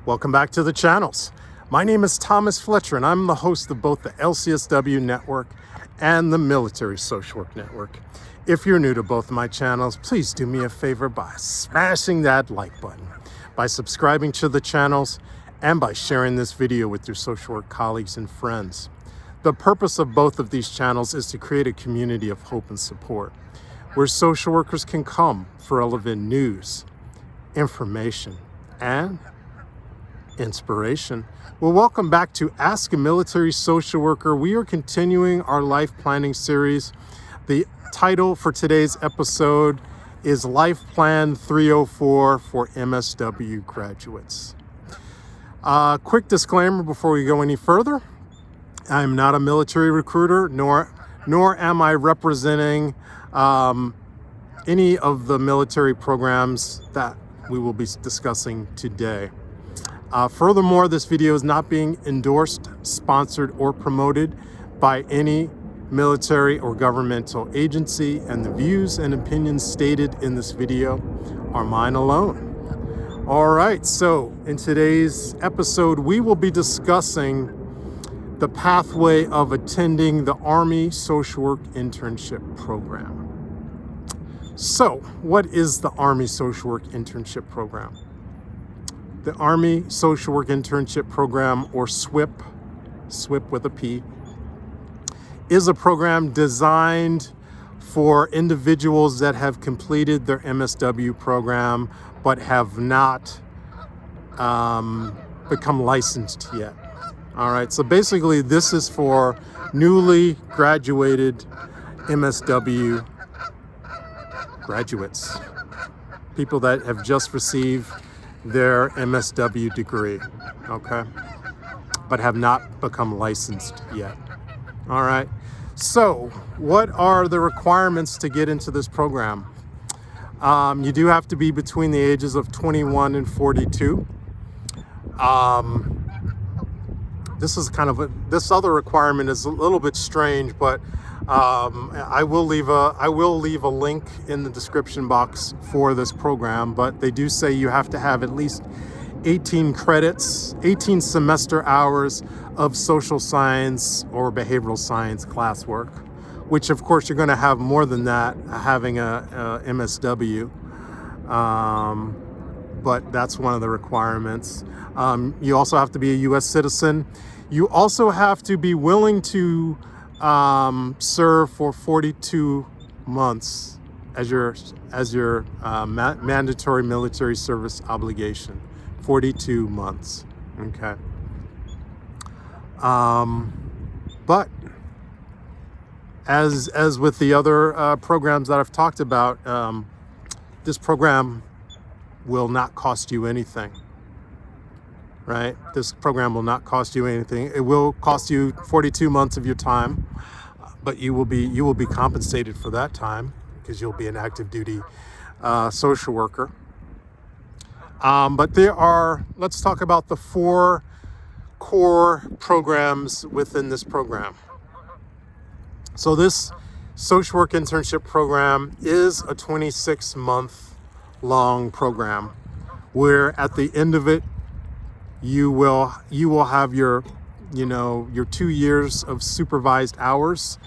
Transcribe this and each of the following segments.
Welcome back to the channels. My name is Thomas Fletcher, and I'm the host of both the LCSW Network and the Military Social Work Network. If you're new to both of my channels, please do me a favor by smashing that like button, by subscribing to the channels, and by sharing this video with your social work colleagues and friends. The purpose of both of these channels is to create a community of hope and support, where social workers can come for relevant news, information, and inspiration. Well, welcome back to Ask a Military Social Worker. We are continuing our life planning series. The title for today's episode is Life Plan 304 for MSW graduates. Quick disclaimer before we go any further. I'm not a military recruiter, nor am I representing any of the military programs that we will be discussing today. Furthermore, this video is not being endorsed, sponsored, or promoted by any military or governmental agency, and the views and opinions stated in this video are mine alone. All right, so in today's episode, we will be discussing the pathway of attending the Army Social Work Internship Program. So, what is the Army Social Work Internship Program? The Army Social Work Internship Program, or SWIP, SWIP with a P, is a program designed for individuals that have completed their MSW program but have not become licensed yet. All right, so basically this is for newly graduated MSW graduates, people that have just received their MSW degree, okay, but have not become licensed yet. All right, so what are the requirements to get into this program? You do have to be between the ages of 21 and 42. This other requirement is a little bit strange, but I will leave a link in the description box for this program, but they do say you have to have at least 18 credits, 18 semester hours of social science or behavioral science classwork, which of course you're going to have more than that having a MSW, but that's one of the requirements. You also have to be a U.S. citizen. You also have to be willing to serve for 42 months as your mandatory military service obligation. 42 months. Okay. But as with the other programs that I've talked about, this program will not cost you anything. Right? This program will not cost you anything. It will cost you 42 months of your time, but you will be compensated for that time because you'll be an active duty social worker. But let's talk about the 4 core programs within this program. So this social work internship program is a 26-month long program where at the end of it, you will have your 2 years of supervised hours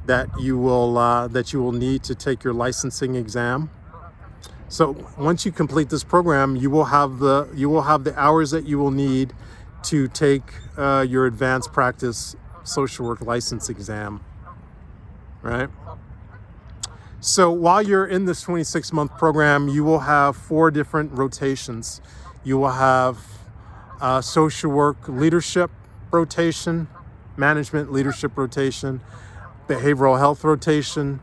that you will need to take your licensing exam. So once you complete this program, you will have the hours that you will need to take your advanced practice social work license exam. Right? So while you're in this 26-month program, you will have 4 different rotations. You will have social work leadership rotation, management leadership rotation, behavioral health rotation,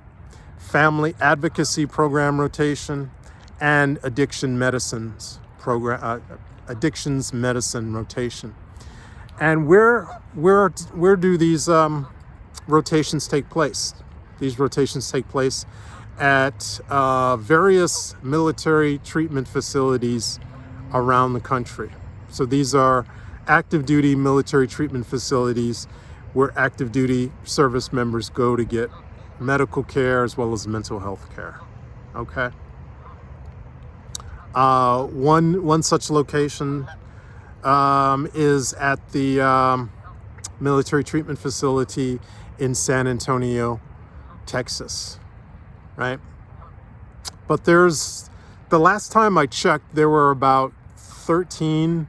family advocacy program rotation, and addictions medicine rotation. And where do these rotations take place? These rotations take place at various military treatment facilities around the country. So these are active duty military treatment facilities where active duty service members go to get medical care as well as mental health care. Okay. One such location is at the military treatment facility in San Antonio, Texas, right? But the last time I checked, there were about 13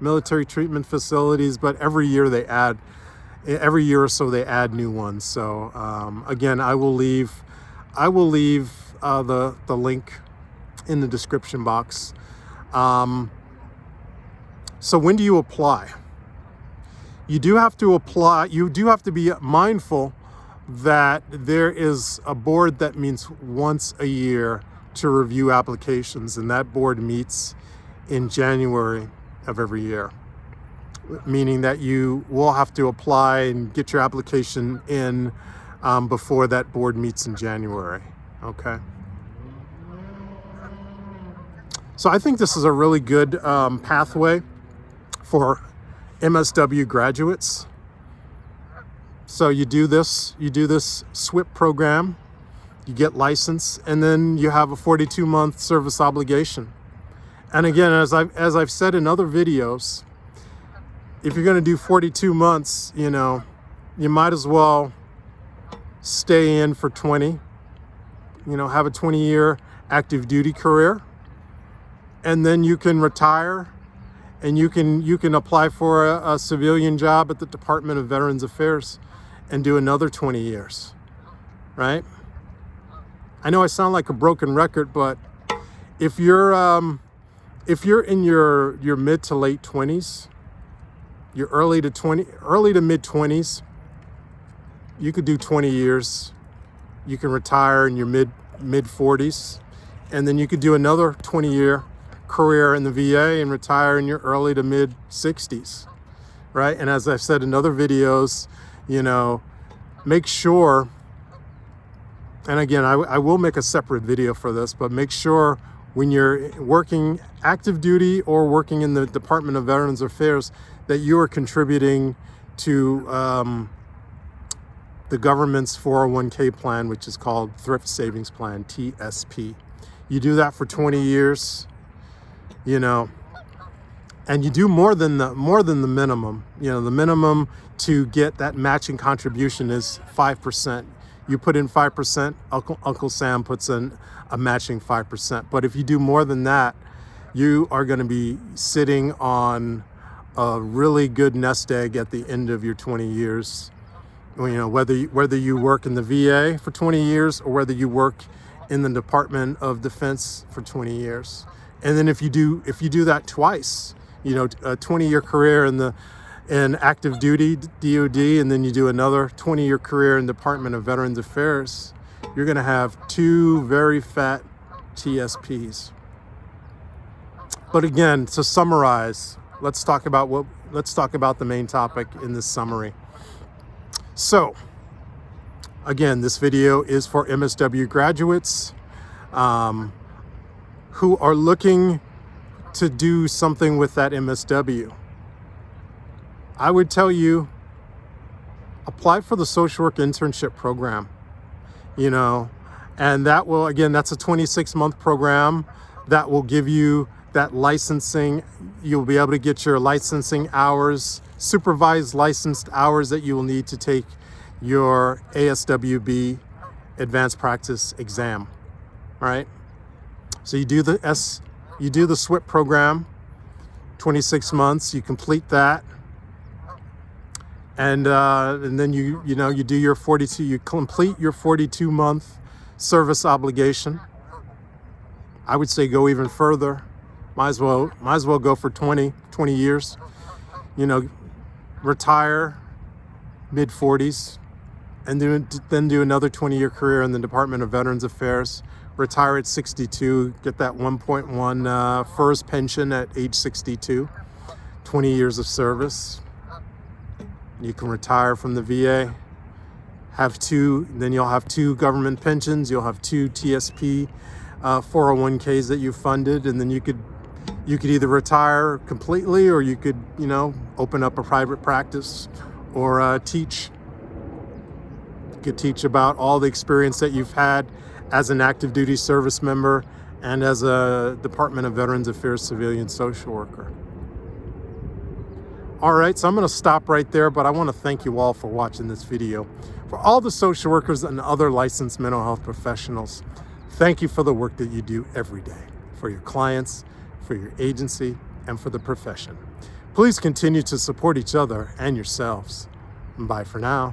military treatment facilities, but every year or so they add new ones. So again, I will leave the link in the description box. So when do you apply? You do have to apply. You do have to be mindful that there is a board that meets once a year to review applications, and that board meets in January of every year, meaning that you will have to apply and get your application in before that board meets in January. Okay. So I think this is a really good pathway for MSW graduates. So you do this SWIP program, you get licensed, and then you have a 42-month service obligation. And again, as I've said in other videos, if you're going to do 42 months, you might as well stay in for 20, have a 20-year active duty career, and then you can retire, and you can apply for a civilian job at the Department of Veterans Affairs and do another 20 years, right? I know I sound like a broken record, but if you're in your mid to late 20s, your early to mid 20s, you could do 20 years. You can retire in your mid 40s, and then you could do another 20-year career in the VA and retire in your early to mid 60s, right? And as I've said in other videos, make sure, and again, I will make a separate video for this, but make sure when you're working active duty or working in the Department of Veterans Affairs that you are contributing to the government's 401k plan, which is called Thrift Savings Plan, TSP. You do that for 20 years, and you do more than the minimum. The minimum to get that matching contribution is 5%. You put in 5%, Uncle Sam puts in a matching 5%. But if you do more than that, you are going to be sitting on a really good nest egg at the end of your 20 years. Whether you work in the VA for 20 years or whether you work in the Department of Defense for 20 years. And then if you do that twice, a 20-year career in active duty DOD, and then you do another 20-year career in Department of Veterans Affairs, you're going to have 2 very fat TSPs. But again, to summarize, let's talk about the main topic in this summary. So, again, this video is for MSW graduates who are looking to do something with that MSW. I would tell you, apply for the social work internship program, and that will, again, that's a 26-month program that will give you that licensing. You'll be able to get your licensing hours, supervised licensed hours that you will need to take your ASWB advanced practice exam, right? So you do the SWIP program, 26 months, you complete that. And then you do your 42. You complete your 42-month service obligation. I would say go even further. Might as well go for 20 years. Retire mid 40s, and then do another 20-year career in the Department of Veterans Affairs. Retire at 62. Get that 1.1 FERS pension at age 62. 20 years of service. You can retire from the VA, then you'll have 2 government pensions, you'll have 2 TSP 401ks that you funded, and then you could either retire completely, or you could, open up a private practice or teach. You could teach about all the experience that you've had as an active duty service member and as a Department of Veterans Affairs civilian social worker. All right, so I'm going to stop right there, but I want to thank you all for watching this video. For all the social workers and other licensed mental health professionals, thank you for the work that you do every day, for your clients, for your agency, and for the profession. Please continue to support each other and yourselves. Bye for now.